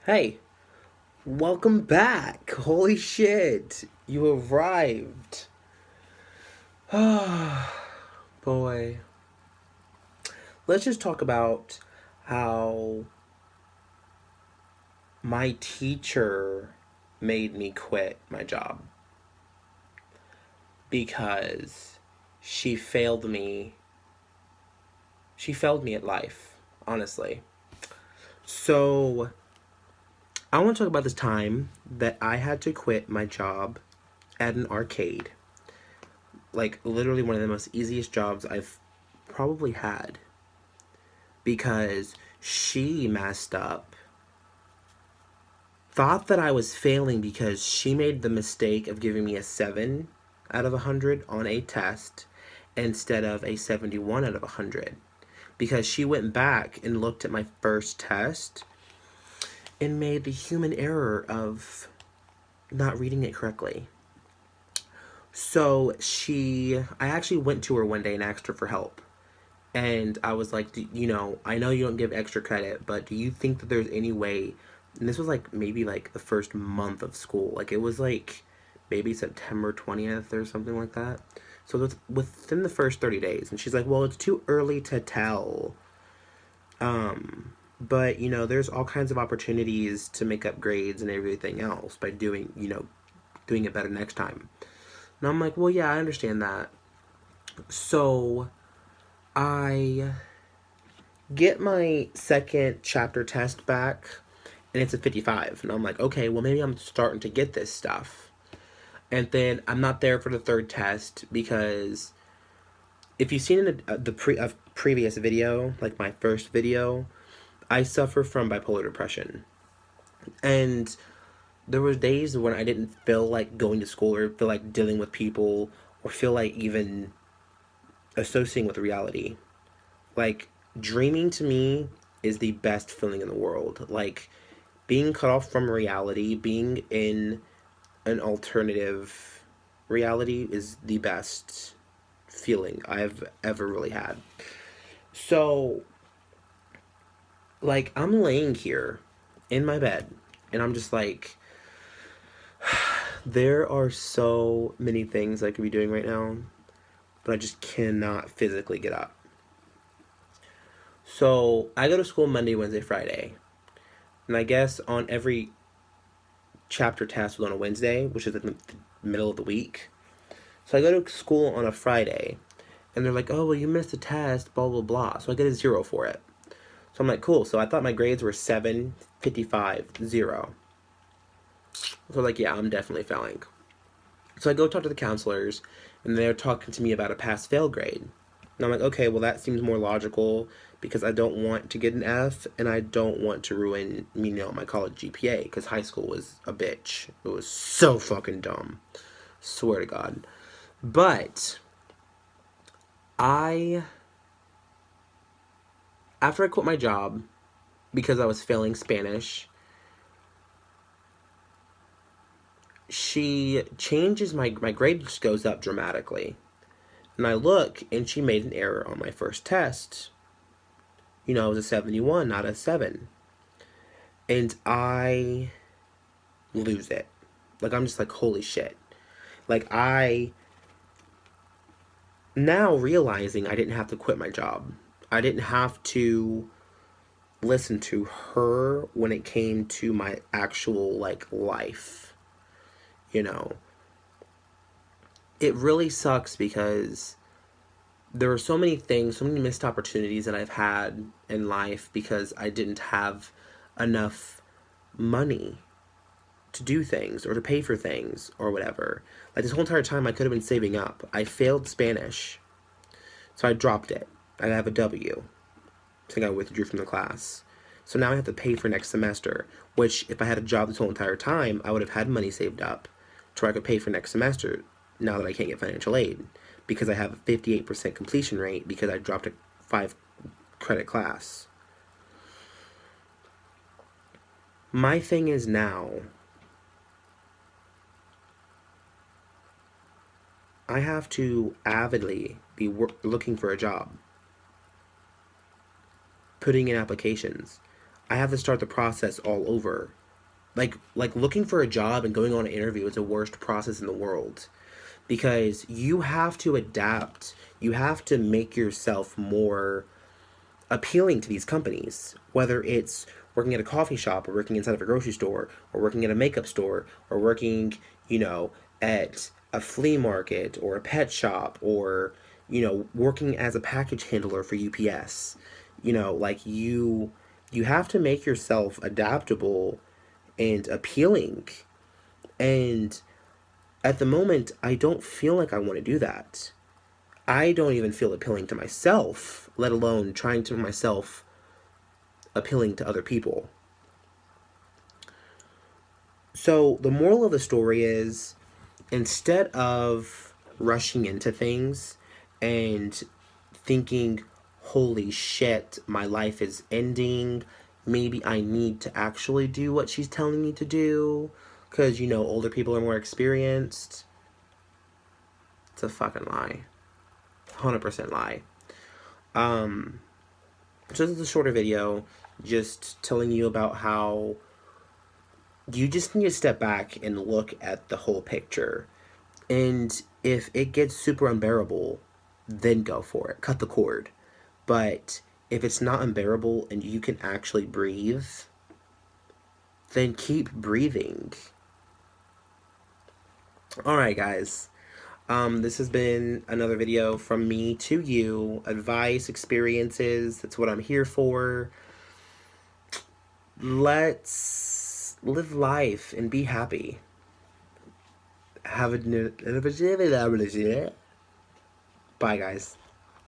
Hey, welcome back. Holy shit, you arrived. Boy, let's just talk about how my teacher made me quit my job because she failed me. She failed me at life, honestly. So, I want to talk about this time that I had to quit my job at an arcade. Like, literally one of the most easiest jobs I've probably had because she messed up. Thought that I was failing because she made the mistake of giving me a 7 out of 100 on a test instead of a 71 out of 100. Because she went back and looked at my first test and made the human error of not reading it correctly. I actually went to her one day and asked her for help. And I was like, I know you don't give extra credit, but do you think that there's any way? And this was like maybe like the first month of school. Like it was like maybe September 20th or something like that. So that's within the first 30 days. And she's like, well, it's too early to tell. But, there's all kinds of opportunities to make up grades and everything else by doing it better next time. And I'm like, well, yeah, I understand that. So I get my second chapter test back and it's a 55 and I'm like, okay, well, maybe I'm starting to get this stuff. And then I'm not there for the third test because if you've seen in a previous video, like my first video, I suffer from bipolar depression. And there were days when I didn't feel like going to school or feel like dealing with people or feel like even associating with reality. Like, dreaming to me is the best feeling in the world. Like, being cut off from reality, being in an alternative reality is the best feeling I've ever really had. So, like, I'm laying here in my bed, and I'm just like, there are so many things I could be doing right now, but I just cannot physically get up. So, I go to school Monday, Wednesday, Friday. And I guess on every chapter test was on a Wednesday, which is in the middle of the week. So I go to school on a Friday, and they're like, "Oh, well, you missed a test, blah blah blah." So I get a 0 for it. So I'm like, "Cool." So I thought my grades were 7, 55, 0. So like, yeah, I'm definitely failing. So I go talk to the counselors, and they're talking to me about a pass fail grade. And I'm like, okay, well, that seems more logical because I don't want to get an F and I don't want to ruin, my college GPA because high school was a bitch. It was so fucking dumb. Swear to God. But I, after I quit my job because I was failing Spanish, she changes my grade just goes up dramatically. And I look and she made an error on my first test. It was a 71, not a 7. And I lose it. Like, I'm just like, holy shit. Like, now realizing I didn't have to quit my job. I didn't have to listen to her when it came to my actual, like, life. You know, it really sucks because there are so many things, so many missed opportunities that I've had in life because I didn't have enough money to do things or to pay for things or whatever. Like this whole entire time I could have been saving up. I failed Spanish, so I dropped it. I have a W. So I withdrew from the class. So now I have to pay for next semester, which if I had a job this whole entire time, I would have had money saved up to where I could pay for next semester now that I can't get financial aid because I have a 58% completion rate because I dropped a 5 credit class. My thing is now I have to avidly be looking for a job, putting in applications. I have to start the process all over. Like looking for a job and going on an interview is the worst process in the world, because you have to adapt. You have to make yourself more appealing to these companies, whether it's working at a coffee shop or working inside of a grocery store or working at a makeup store or working, you know, at a flea market or a pet shop or, working as a package handler for UPS. Like you have to make yourself adaptable and appealing. And at the moment, I don't feel like I want to do that. I don't even feel appealing to myself, let alone trying to myself appealing to other people. So the moral of the story is, instead of rushing into things and thinking, holy shit, my life is ending, maybe I need to actually do what she's telling me to do because, older people are more experienced. It's a fucking lie. 100% lie. Um, so this is a shorter video just telling you about how you just need to step back and look at the whole picture. And if it gets super unbearable, then go for it. Cut the cord. But if it's not unbearable and you can actually breathe, then keep breathing. Alright, guys. This has been another video from me to you. Advice, experiences, that's what I'm here for. Let's live life and be happy. Have a... Bye, guys.